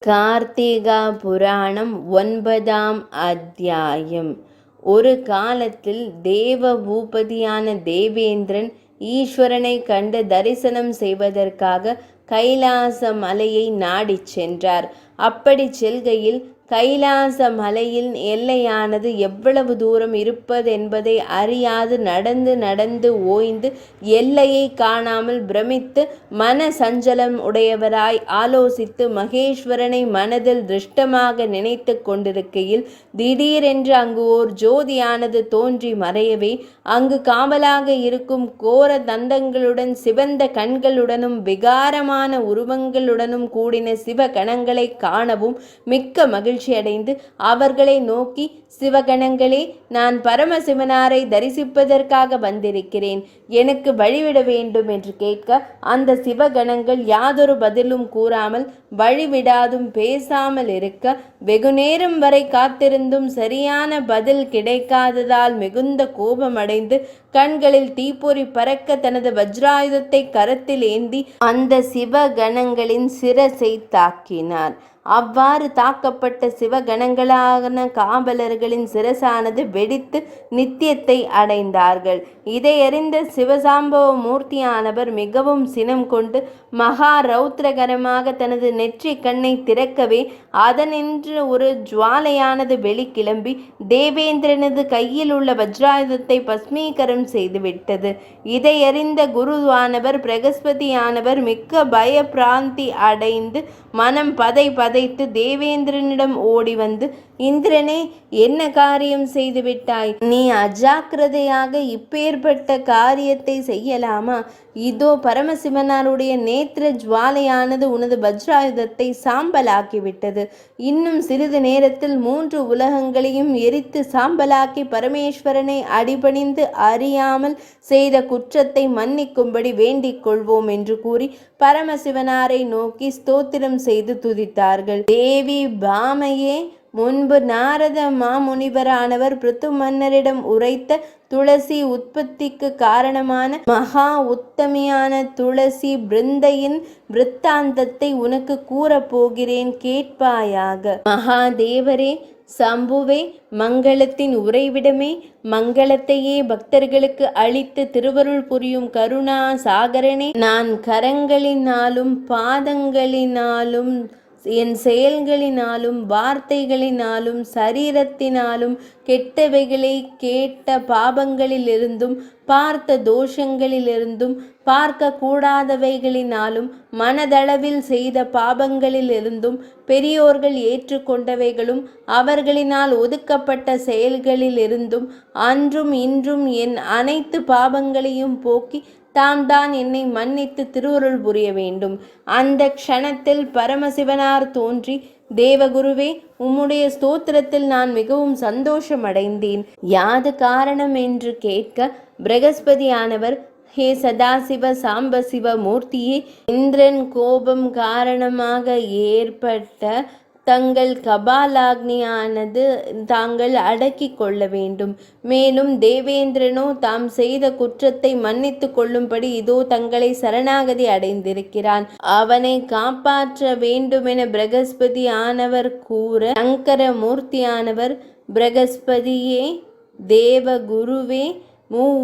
கார்த்திகா புராணம் 9ஆம் அத்தியாயம். ஒரு காலத்தில் தேவ பூபதியான தேவேந்திரன் ஈஸ்வரனை கண்டு தரிசனம் செய்வதற்காக கைலாச மலையை நாடிச் சென்றார். அப்படி செல்கையில் கைலாச மலையின் எல்லையானது எவ்வளவு தூரம் இருப்பதென்பதை அறியாது நடந்து நடந்து ஓய்ந்து எல்லையை காணாமல் பிரமித்து மன சஞ்சலம் உடையவராய் ஆலோசித்து மகேஸ்வரனை மனதில் திருஷ்டமாக நினைத்து கொண்டிருக்கையில் திடீரென்று அங்கு ஓர் ஜோதியானது தோன்றி மறையவே அங்கு காவலாக இருக்கும் கோர தந்தங்களுடன் சிவந்த கண்களுடனும் விகாரமான உருவங்களுடனும் கூடின சிவகணங்களை காணவும் மிக்க மகிழ்ச்சி அடைந்து அவர்களை நோக்கி, சிவகணங்களே, நான் பரமசிவனாரை தரிசிப்பதற்காக வந்திருக்கிறேன், எனக்கு வழிவிட வேண்டும் என்று கேட்க அந்த சிவகணங்கள் யாதொரு பதிலும் கூறாமல் வழிவிடாதும் பேசாமல் இருக்க வெகுநேரம் வரை காத்திருந்தும் சரியான பதில் கிடைக்காததால் மிகுந்த கோபமடைந்து கண்களில் தீப்பொறி பறக்க தனது வஜ்ராயுதத்தை கரத்தில் ஏந்தி அந்த சிவகணங்களின் சிரசை தாக்கினார். அவ்வாறு தாக்கப்பட்ட சிவகணங்களான காவலர்களின் சிரசானது வெடித்து நித்தியத்தை அடைந்தார்கள். இதையறிந்த சிவசாம்பவ மூர்த்தியானவர் மிகவும் சினம் கொண்டு மகா ரௌத்ரகரமாக தனது நெற்றி கண்ணை திறக்கவே அதனின்று ஒரு ஜுவாலையானது வெளிக்கிளம்பி தேவேந்திரனது கையில் உள்ள வஜ்ராயுதத்தை பஸ்மீகரம் செய்துவிட்டது. இதையறிந்த குருவானவர் பிரகஸ்பதியானவர் மிக்க பய பிராந்தி அடைந்து மனம் பதைத்து தேவேந்திரனிடம் ஓடி வந்து, இந்திரனே, என்ன காரியம் செய்து விட்டாய்? நீ அஜாக்கிரதையாக இப்பேற்பட்ட காரியத்தை செய்யலாமா? இதோ பரமசிவனாருடைய நேத்திர ஜுவாலையானது உனது வஜ்ராயுதத்தை சாம்பலாக்கிவிட்டது. இன்னும் சிறிது நேரத்தில் 3 உலகங்களையும் எரித்து சாம்பலாக்கி பரமேஸ்வரனை அடிபணிந்து அறியாமல் செய்த குற்றத்தை மன்னிக்கும்படி வேண்டிக் கொள்வோம் என்று கூறி பரமசிவனாரை நோக்கி ஸ்தோத்திரம் செய்து துதித்தார்கள். தேவி பாமையே, முன்பு நாரத மாமுனிவரானவர் பிருத்து மன்னரிடம் உரைத்த துளசி உற்பத்திக்கு காரணமான மகா உத்தமியான துளசி பிருந்தையின் விருத்தாந்தத்தை உனக்கு கூறப்போகிறேன், கேட்பாயாக. மகாதேவரே, சம்புவே, மங்களத்தின் உறைவிடமே, மங்களத்தையே பக்தர்களுக்கு அளித்து திருவருள் புரியும் கருணா சாகரனே, நான் கரங்களினாலும் பாதங்களினாலும் என் செயல்களினாலும் வார்த்தைகளினாலும் சரீரத்தினாலும் கெட்டவைகளை கேட்ட பாபங்களிலிருந்தும் பார்த்த தோஷங்களிலிருந்தும் பார்க்க கூடாதவைகளினாலும் மனதளவில் செய்த பாபங்களிலிருந்தும் பெரியோர்கள் ஏற்றுக்கொண்டவைகளும் அவர்களினால் ஒதுக்கப்பட்ட செயல்களிலிருந்தும் அன்றும் இன்றும் என் அனைத்து பாபங்களையும் போக்கி தாம் தான் என்னை மன்னித்து திருவருள் புரிய வேண்டும். அந்த க்ஷணத்தில் பரமசிவனார் தோன்றி, தேவகுருவே, உம்முடைய ஸ்தோத்திரத்தில் நான் மிகவும் சந்தோஷமடைந்தேன். யாது காரணம் என்று கேட்க பிரகஸ்பதியானவர், ஹே சதாசிவ சாம்பசிவ மூர்த்தியே, இந்திரன் கோபம் காரணமாக ஏற்பட்ட தங்கள் கபாலாக்னியானது தாங்கள் அடக்கி கொள்ள வேண்டும். மேலும் தேவேந்திரனோ தாம் செய்த குற்றத்தை மன்னித்து கொள்ளும்படி இதோ தங்களை சரணாகதி அடைந்திருக்கிறான். அவனை காப்பாற்ற வேண்டுமென பிரகஸ்பதி ஆனவர் கூற சங்கர மூர்த்தியானவர், பிரகஸ்பதியே, தேவகுருவே,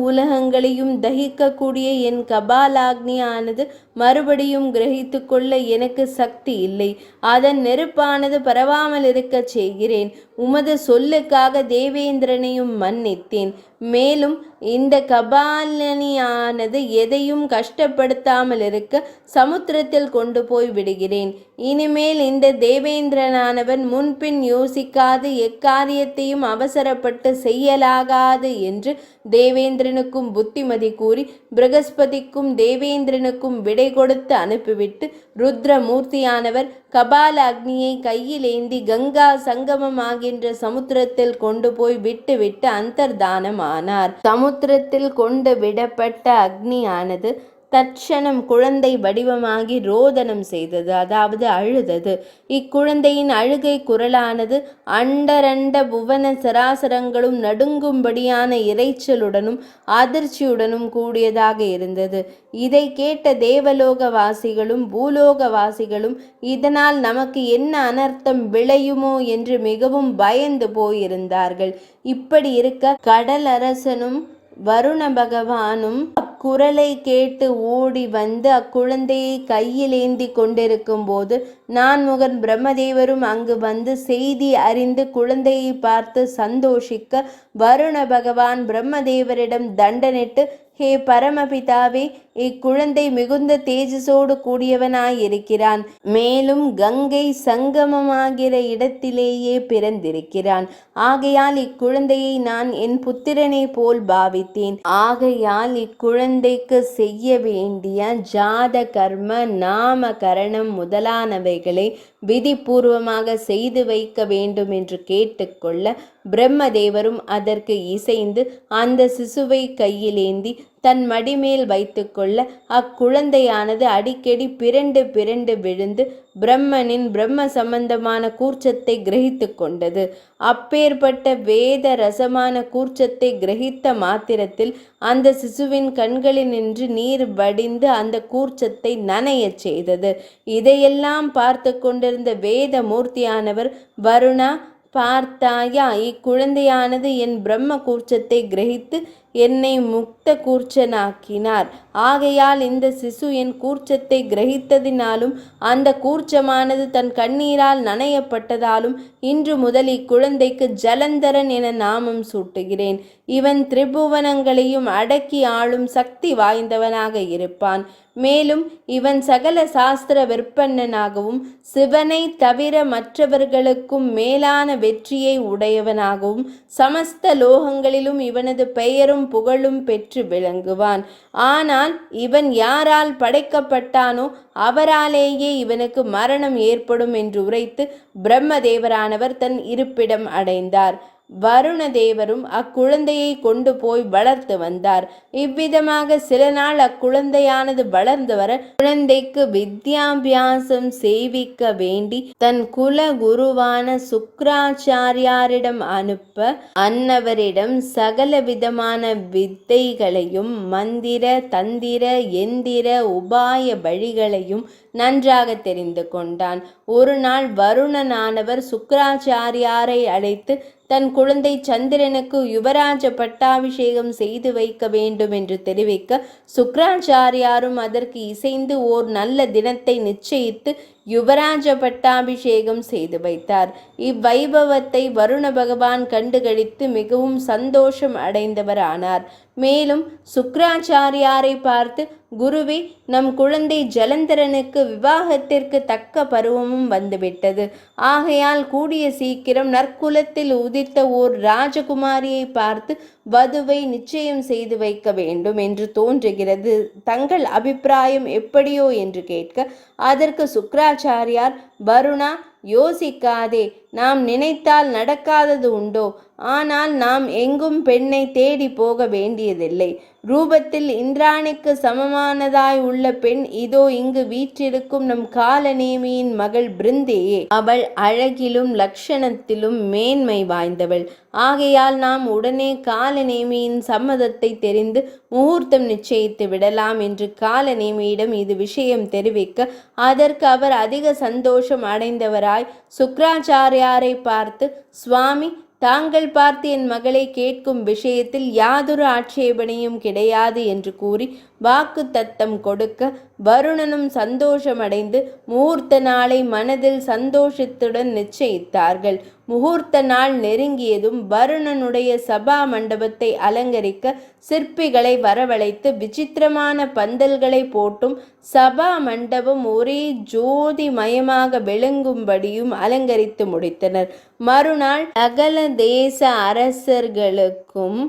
உலகங்களையும் தகிக்கக்கூடிய என் கபாலாக்னியானது மறுபடியும் கிரகித்து கொள்ள எனக்கு சக்தி இல்லை. அதன் நெருப்பானது பரவாமல் இருக்க செய்கிறேன். உமது சொல்லுக்காக தேவேந்திரனையும் மன்னித்தேன். மேலும் இந்த கபாலனியானது எதையும் கஷ்டப்படுத்தாமல் இருக்க சமுத்திரத்தில் கொண்டு போய் விடுகிறேன். இனிமேல் இந்த தேவேந்திரனானவன் முன்பின் யோசிக்காது எக்காரியத்தையும் அவசரப்பட்டு செய்யலாகாது என்று தேவேந்திரனுக்கும் புத்திமதி கூறி பிரகஸ்பதிக்கும் தேவேந்திரனுக்கும் விடை கொடுத்து அனுப்பிவிட்டு ருத்ரமூர்த்தியானவர் கபால அக்னியை கையில் ஏந்தி கங்கா சங்கமம் ஆகின்ற சமுத்திரத்தில் கொண்டு போய் விட்டு அந்தர்தானமானார். சமுத்திரத்தில் கொண்டு விடப்பட்ட அக்னியானது தட்சணம் குழந்தை வடிவமாகி ரோதனம் செய்தது, அதாவது அழுதது. இக்குழந்தையின் அழுகை குரலானது அண்டரண்ட புவன சராசரங்களும் நடுங்கும்படியான இரைச்சலுடனும் அதிர்ச்சியுடனும் கூடியதாக இருந்தது. இதை கேட்ட தேவலோகவாசிகளும் பூலோகவாசிகளும் இதனால் நமக்கு என்ன அனர்த்தம் விளையுமோ என்று மிகவும் பயந்து போயிருந்தார்கள். இப்படி இருக்க கடலரசனும் வருண பகவானும் அக்குரலை கேட்டு ஓடி வந்து அக்குழந்தையை கையில் ஏந்தி கொண்டிருக்கும் போது நான்முகன் பிரம்மதேவரும் அங்கு வந்து செய்தி அறிந்து குழந்தையை பார்த்து சந்தோஷிக்க வருண பகவான் பிரம்மதேவரிடம் தண்டனிட்டு, ஹே பரமபிதாவே, இக்குழந்தை மிகுந்த தேஜஸோடு கூடியவனாயிருக்கிறான். மேலும் கங்கை சங்கமமாகிற இடத்திலேயே பிறந்திருக்கிறான். ஆகையால் இக்குழந்தையை நான் என் புத்திரனை போல் பாவித்தேன். ஆகையால் இக்குழந்தைக்கு செய்ய வேண்டிய ஜாத கர்ம நாம கரணம் முதலானவைகளை விதிபூர்வமாக செய்து வைக்க வேண்டும் என்று கேட்டுக்கொள்ள பிரம்மதேவரும் அதற்கு இசைந்து அந்த சிசுவை கையிலேந்தி தன் மடிமேல் வைத்து கொள்ள அக்குழந்தையானது அடிக்கடி பிறண்டு பிறண்டு விழுந்து பிரம்மனின் பிரம்ம சம்பந்தமான கூர்ச்சத்தை கிரகித்து கொண்டது. அப்பேற்பட்ட வேத ரசமான கூர்ச்சத்தை கிரகித்த மாத்திரத்தில் அந்த சிசுவின் கண்களினின்று நீர் வடிந்து அந்த கூர்ச்சத்தை நனையச் செய்தது. இதையெல்லாம் பார்த்து கொண்டிருந்த வேத மூர்த்தியானவர், வருணா, பார்த்தாயா, இக்குழந்தையானது என் பிரம்ம கூர்ச்சத்தை கிரகித்து என்னை முக்த கூர்ச்சனாக்கினார். ஆகையால் இந்த சிசு என் கூர்ச்சத்தை கிரகித்ததினாலும் அந்த கூர்ச்சமானது தன் கண்ணீரால் நனையப்பட்டதாலும் இன்று முதல் இக்குழந்தைக்கு ஜலந்தரன் என நாமம் சூட்டுகிறேன். இவன் திரிபுவனங்களையும் அடக்கி ஆளும் சக்தி வாய்ந்தவனாக இருப்பான். மேலும் இவன் சகல சாஸ்திர விற்பன்னனாகவும் சிவனை தவிர மற்றவர்களுக்கும் மேலான வெற்றியை உடையவனாகவும் சமஸ்த லோகங்களிலும் இவனது பெயரும் புகழும் பெற்று விளங்குவான். ஆனால் இவன் யாரால் படைக்கப்பட்டானோ அவராலேயே இவனுக்கு மரணம் ஏற்படும் என்று உரைத்து பிரம்மதேவரானவர் தன் இருப்பிடம் அடைந்தார். வருணதேவரும் அக்குழந்தையை கொண்டு போய் வளர்த்து வந்தார். இவ்விதமாக சில நாள் அக்குழந்தையானது வளர்ந்து வர குழந்தைக்கு வித்யாபியாசம் செய்விக்க வேண்டி தன் குல குருவான சுக்ராச்சாரியாரிடம் அனுப்ப அன்னவரிடம் சகல விதமான வித்தைகளையும் மந்திர தந்திர எந்திர உபாய வழிகளையும் நன்றாக தெரிந்து கொண்டான். ஒரு நாள் வருணனானவர் சுக்ராச்சாரியாரை அழைத்து தன் குழந்தை சந்திரனுக்கு யுவராஜ பட்டாபிஷேகம் செய்து வைக்க வேண்டும் என்று தெரிவிக்க சுக்ராச்சாரியாரும் அதற்கு இசைந்து ஓர் நல்ல தினத்தை நிச்சயித்து யுவராஜ பட்டாபிஷேகம் செய்து வைத்தார். இவ்வைபவத்தை வருண பகவான் கண்டுகளித்து மிகவும் சந்தோஷம் அடைந்தவர் ஆனார். மேலும் சுக்ராச்சாரியாரை பார்த்து, குருவே, நம் குழந்தை ஜலந்தரனுக்கு விவாகத்திற்கு தக்க பருவமும் வந்துவிட்டது. ஆகையால் கூடிய சீக்கிரம் நற்குலத்தில் உதித்த ஓர் ராஜகுமாரியை பார்த்து வதுவை நிச்சயம் செய்து வைக்க வேண்டும் என்று தோன்றுகிறது. தங்கள் அபிப்பிராயம் எப்படியோ என்று கேட்க அதற்கு சுக்ராச்சாரியார், வருணா, யோசிக்காதே. நாம் நினைத்தால் நடக்காதது உண்டோ? ஆனால் நாம் எங்கும் பெண்ணை தேடி போக வேண்டியதில்லை. ரூபத்தில் இந்திராணிக்கு சமமானதாய் உள்ள பெண் இதோ இங்கு வீற்றிருக்கும் நம் காலநேமியின் மகள் பிருந்தேயே. அவள் அழகிலும் லட்சணத்திலும் மேன்மை வாய்ந்தவள். ஆகையால் நாம் உடனே காலநேமியின் சம்மதத்தை தெரிந்து முகூர்த்தம் நிச்சயித்து விடலாம் என்று காலநேமியிடம் இது விஷயம் தெரிவிக்க அதற்கு அவர் அதிக சந்தோஷம் அடைந்தவராய் சுக்ராச்சாரியாரை பார்த்து, சுவாமி, தாங்கள் பார்த்து என் மகளை கேட்கும் விஷயத்தில் யாதொரு ஆட்சேபனையும் கிடையாது என்று கூறி வாக்கு தத்தம் கொடுக்க வருணனும் சந்தோஷமடைந்து முகூர்த்த நாளை மனதில் சந்தோஷத்துடன் நிச்சயித்தார்கள். முகூர்த்த நாள் நெருங்கியதும் வருணனுடைய சபா மண்டபத்தை அலங்கரிக்க சிற்பிகளை வரவழைத்து விசித்திரமான பந்தல்களை போட்டும் சபா மண்டபம் ஒரே ஜோதி மயமாக விளங்கும்படியும் அலங்கரித்து முடித்தனர். மறுநாள் சகல தேச அரசர்களுக்கும்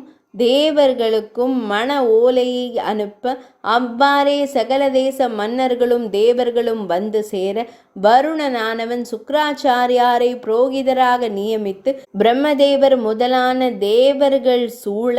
தேவர்களுக்கும் மன ஓலையை அனுப்ப அவ்வாறே சகல தேச மன்னர்களும் தேவர்களும் வந்து சேர வருணனானவன் சுக்கிராச்சாரியாரை புரோகிதராக நியமித்து பிரம்மதேவர் முதலான தேவர்கள் சூழ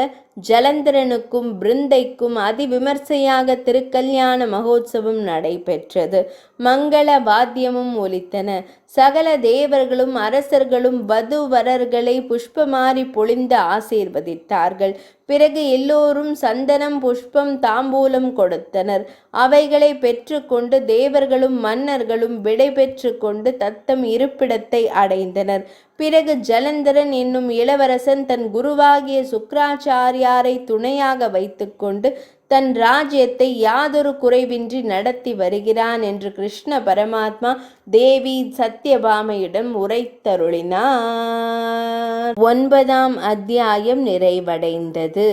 ஜலந்தரனுக்கும் பிருந்தைக்கும் அதிவிமர்சையாக திருக்கல்யாண மகோத்சவம் நடைபெற்றது. மங்கள வாத்தியமும் ஒலித்தன. சகல தேவர்களும் அரசர்களும் வதுவரர்களை புஷ்பமாரி பொழிந்து ஆசீர்வதித்தார்கள். பிறகு எல்லோரும் சந்தனம் புஷ்பம் தாம்பூலம் கொடுத்தனர். அவைகளை பெற்றுக்கொண்டு தேவர்களும் மன்னர்களும் விடை பெற்று கொண்டு தத்தம் இருப்பிடத்தை அடைந்தனர். பிறகு ஜலந்தரன் என்னும் இளவரசன் தன் குருவாகிய சுக்கிராச்சாரியாரை துணையாக வைத்துக்கொண்டு தன் ராஜ்யத்தை யாதொரு குறைவின்றி நடத்தி வருகிறான் என்று கிருஷ்ண பரமாத்மா தேவி சத்யபாமையிடம் உரைத்தருளினார். 9ஆம் அத்தியாயம் நிறைவடைந்தது.